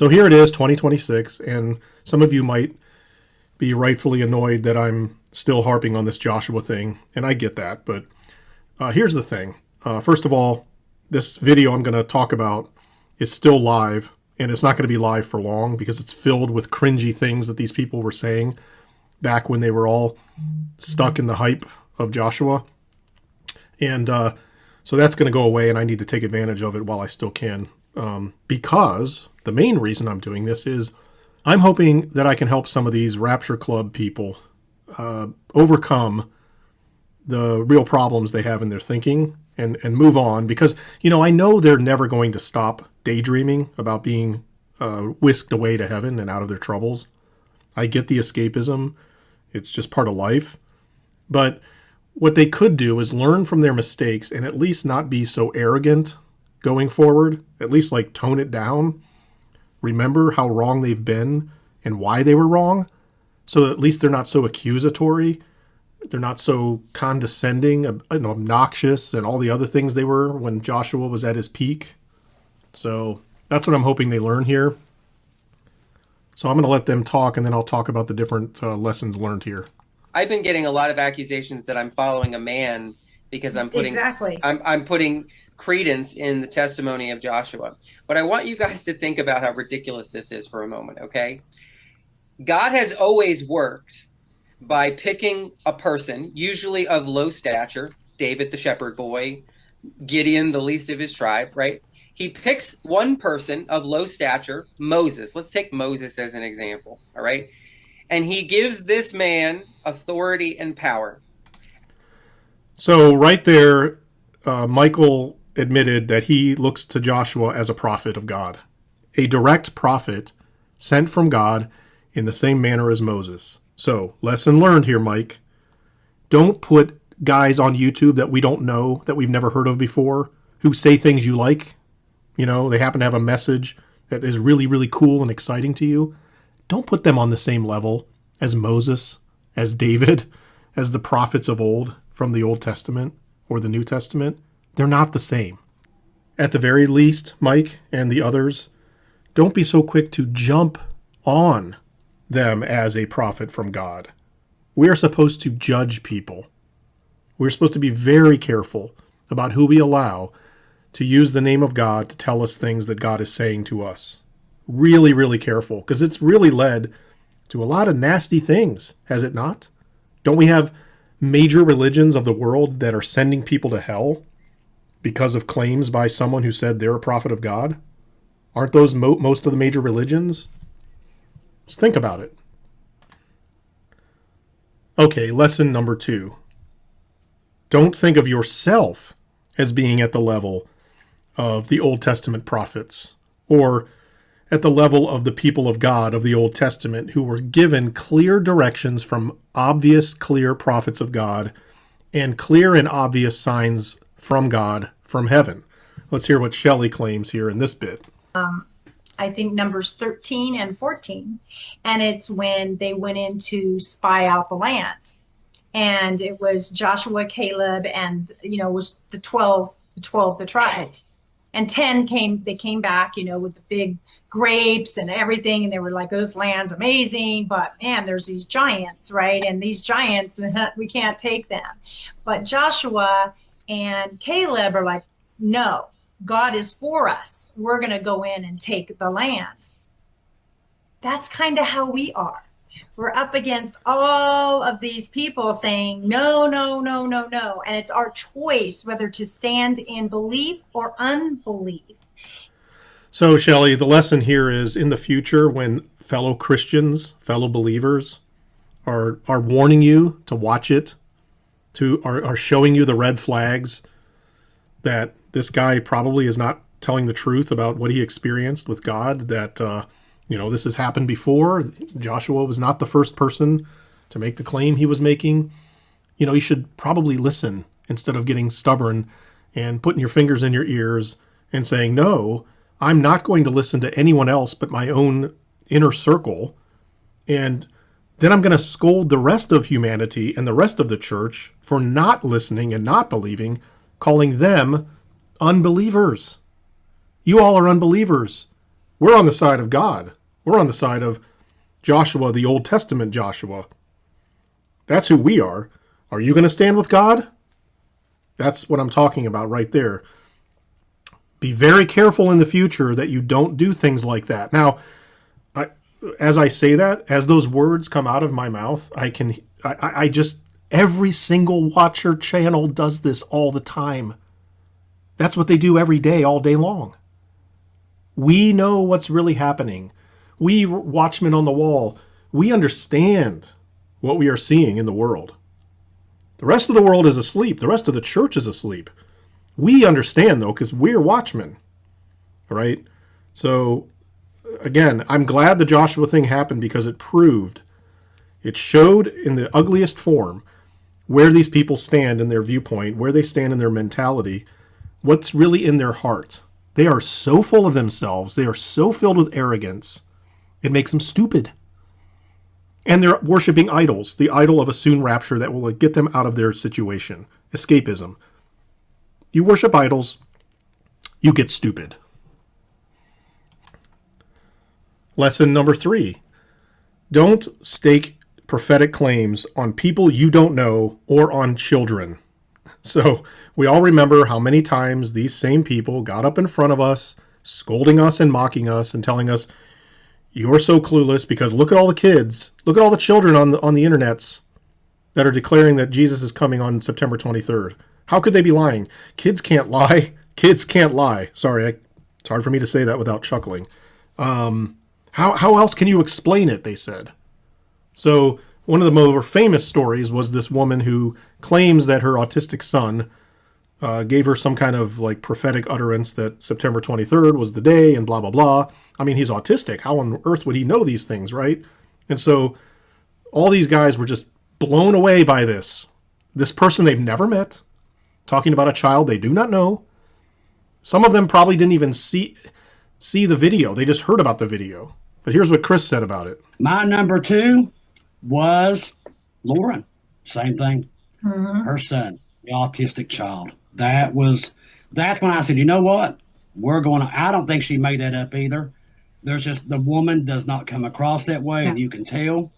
So here it is, 2026, and some of you might be rightfully annoyed that I'm still harping on this Joshua thing, and I get that, but here's the thing. First of all, this video I'm going to talk about is still live, and it's not going to be live for long because it's filled with cringy things that these people were saying back when they were all stuck in the hype of Joshua. And so that's going to go away, and I need to take advantage of it while I still can. Because the main reason I'm doing this is I'm hoping that I can help some of these Rapture Club people overcome the real problems they have in their thinking and move on. Because, I know they're never going to stop daydreaming about being whisked away to heaven and out of their troubles. I get the escapism. It's just part of life. But what they could do is learn from their mistakes and at least not be so arrogant going forward. At least tone it down. Remember how wrong they've been and why they were wrong. So at least they're not so accusatory. They're not so condescending and obnoxious and all the other things they were when Joshua was at his peak. So that's what I'm hoping they learn here. So I'm going to let them talk, and then I'll talk about the different lessons learned here. I've been getting a lot of accusations that I'm following a man because I'm putting I'm putting credence in the testimony of Joshua. But I want you guys to think about how ridiculous this is for a moment, okay? God has always worked by picking a person, usually of low stature, David the shepherd boy, Gideon, the least of his tribe, right? He picks one person of low stature, Moses. Let's take Moses as an example, all right? And he gives this man authority and power. So right there, Michael admitted that he looks to Joshua as a prophet of God, a direct prophet sent from God in the same manner as Moses. So, lesson learned here, Mike. Don't put guys on YouTube that we don't know, that we've never heard of before, who say things you like. They happen to have a message that is really, really cool and exciting to you. Don't put them on the same level as Moses, as David, as the prophets of old from the Old Testament or the New Testament. They're not the same. At the very least, Mike and the others, don't be so quick to jump on them as a prophet from God. We are supposed to judge people. We're supposed to be very careful about who we allow to use the name of God to tell us things that God is saying to us. Really, really careful, because it's really led to a lot of nasty things, has it not? Don't we have major religions of the world that are sending people to hell because of claims by someone who said they're a prophet of God? Aren't those most of the major religions? Just think about it. Okay, lesson number 2. Don't think of yourself as being at the level of the Old Testament prophets or at the level of the people of God of the Old Testament who were given clear directions from obvious, clear prophets of God and clear and obvious signs from God from heaven. Let's hear what Shelley claims here in this bit. I think numbers 13 and 14. And it's when they went in to spy out the land. And it was Joshua, Caleb, and, it was the 12 the tribes. And 10 came back, with the big grapes and everything. And they were like, those lands amazing. But man, there's these giants, right? And these giants, we can't take them. But Joshua and Caleb are like, no, God is for us. We're going to go in and take the land. That's kind of how we are. We're up against all of these people saying, no, no, no, no, no. And it's our choice whether to stand in belief or unbelief. So, Shelley, the lesson here is in the future when fellow Christians, fellow believers are warning you to watch it, are showing you the red flags that this guy probably is not telling the truth about what he experienced with God, that, this has happened before. Joshua was not the first person to make the claim he was making. You should probably listen instead of getting stubborn and putting your fingers in your ears and saying, no, I'm not going to listen to anyone else but my own inner circle. And then I'm going to scold the rest of humanity and the rest of the church for not listening and not believing, calling them unbelievers. You all are unbelievers. We're on the side of God. We're on the side of Joshua, the Old Testament Joshua. That's who we are. Are you going to stand with God? That's what I'm talking about right there. Be very careful in the future that you don't do things like that. Now, as I say that, as those words come out of my mouth, I just, every single Watcher channel does this all the time. That's what they do every day, all day long. We know what's really happening. We watchmen on the wall, we understand what we are seeing in the world. The rest of the world is asleep. The rest of the church is asleep. We understand, though, because we're watchmen. All right? So, again, I'm glad the Joshua thing happened because it showed in the ugliest form where these people stand in their viewpoint, where they stand in their mentality, what's really in their heart. They are so full of themselves. They are so filled with arrogance. It makes them stupid. And they're worshiping idols, the idol of a soon rapture that will get them out of their situation. Escapism. You worship idols, you get stupid. Lesson number 3. Don't stake prophetic claims on people you don't know or on children. So we all remember how many times these same people got up in front of us, scolding us and mocking us and telling us, you're so clueless because look at all the kids, look at all the children on the internets that are declaring that Jesus is coming on September 23rd. How could they be lying? Kids can't lie. Kids can't lie. Sorry, it's hard for me to say that without chuckling. How else can you explain it, they said. So one of the more famous stories was this woman who claims that her autistic son gave her some kind of like prophetic utterance that September 23rd was the day and blah, blah, blah. I mean, he's autistic. How on earth would he know these things, right? And so all these guys were just blown away by this person they've never met, talking about a child they do not know. Some of them probably didn't even see the video. They just heard about the video. But here's what Chris said about it. My number 2 was Lauren. Same thing. Mm-hmm. Her son, the autistic child. That's when I said, you know what? I don't think she made that up either. There's just, the woman does not come across that way, and you can tell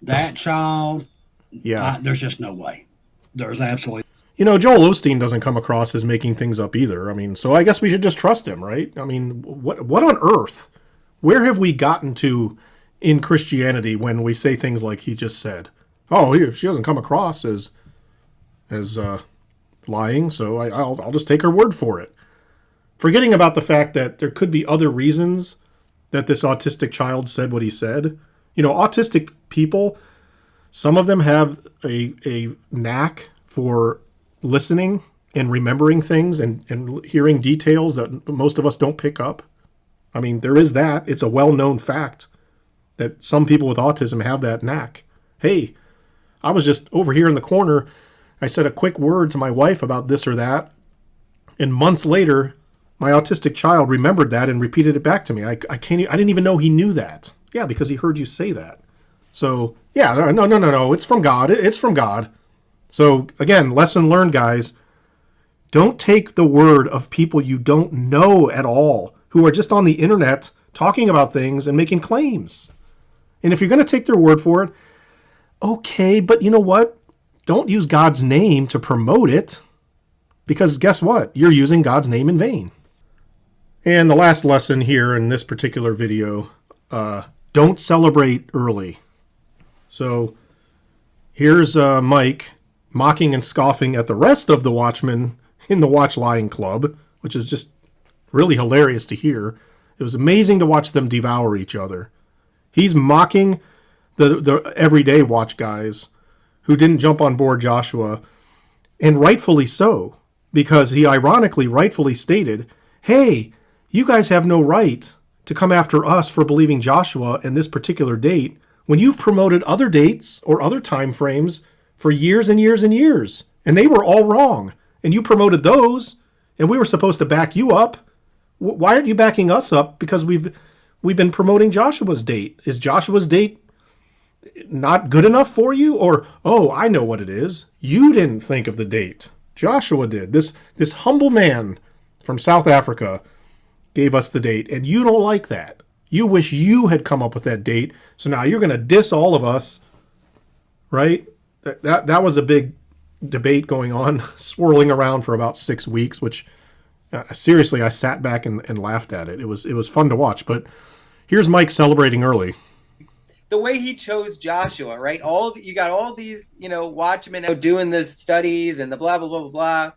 that child. Yeah. There's just no way. There's absolutely. Joel Osteen doesn't come across as making things up either. I mean, so I guess we should just trust him, right? I mean, what on earth? Where have we gotten to in Christianity when we say things like he just said? Oh, she doesn't come across as lying, so I'll just take her word for it. Forgetting about the fact that there could be other reasons that this autistic child said what he said. Autistic people, some of them have a knack for listening and remembering things and hearing details that most of us don't pick up. I mean, there is that. It's a well-known fact that some people with autism have that knack. Hey, I was just over here in the corner. I said a quick word to my wife about this or that. And months later, my autistic child remembered that and repeated it back to me. I didn't even know he knew that. Yeah, because he heard you say that. So, yeah, no. It's from God. It's from God. So, again, lesson learned, guys. Don't take the word of people you don't know at all, who are just on the internet talking about things and making claims. And if you're going to take their word for it, okay, but you know what? Don't use God's name to promote it, because guess what? You're using God's name in vain. And the last lesson here in this particular video, don't celebrate early. So here's Mike mocking and scoffing at the rest of the watchmen in the Watch Lying Club, which is just really hilarious to hear. It was amazing to watch them devour each other. He's mocking the everyday watch guys who didn't jump on board Joshua, and rightfully so, because he ironically rightfully stated, hey, you guys have no right to come after us for believing Joshua and this particular date when you've promoted other dates or other time frames for years and years and years, and they were all wrong, and you promoted those, and we were supposed to back you up. Why aren't you backing us up? Because we've been promoting Joshua's date. Is Joshua's date not good enough for you? Or, oh, I know what it is. You didn't think of the date. Joshua did. This humble man from South Africa gave us the date, and you don't like that. You wish you had come up with that date, so now you're going to diss all of us, right? That was a big debate going on, swirling around for about 6 weeks, which seriously, I sat back and laughed at it. It was fun to watch, but here's Mike celebrating early. The way he chose Joshua, right? You got all these, watchmen doing the studies and the blah, blah, blah, blah, blah.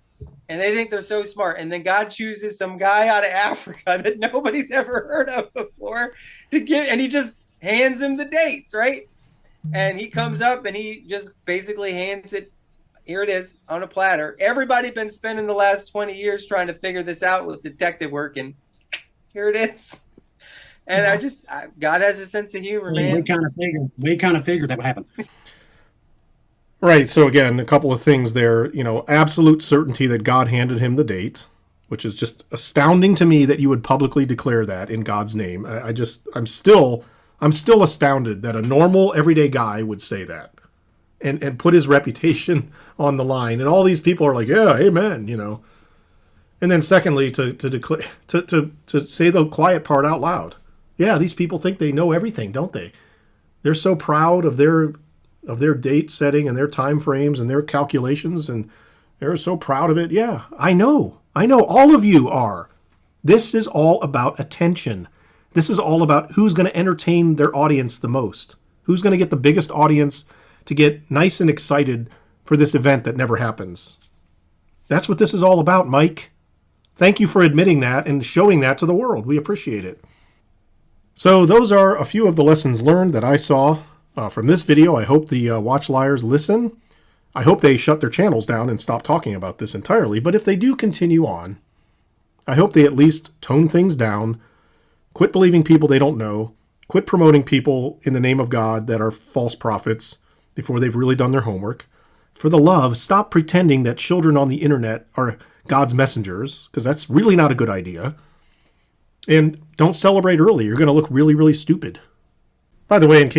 And they think they're so smart. And then God chooses some guy out of Africa that nobody's ever heard of before and he just hands him the dates, right? And he comes up and he just basically hands it. Here it is on a platter. Everybody been spending the last 20 years trying to figure this out with detective work, and here it is. And God has a sense of humor, man. We kind of figured that would happen. Right. So again, a couple of things there. Absolute certainty that God handed him the date, which is just astounding to me that you would publicly declare that in God's name. I'm still astounded that a normal everyday guy would say that. And put his reputation on the line, and all these people are like, "Yeah, amen," And then, secondly, to declare, to say the quiet part out loud. Yeah, these people think they know everything, don't they? They're so proud of their date setting and their time frames and their calculations, and they're so proud of it. Yeah, I know. All of you are. This is all about attention. This is all about who's going to entertain their audience the most, who's going to get the biggest audience to get nice and excited for this event that never happens. That's what this is all about, Mike. Thank you for admitting that and showing that to the world. We appreciate it. So those are a few of the lessons learned that I saw from this video. I hope the watch liars listen. I hope they shut their channels down and stop talking about this entirely. But if they do continue on, I hope they at least tone things down, quit believing people they don't know, quit promoting people in the name of God that are false prophets before they've really done their homework. For the love, stop pretending that children on the internet are God's messengers, because that's really not a good idea. And don't celebrate early. You're going to look really, really stupid. By the way, in case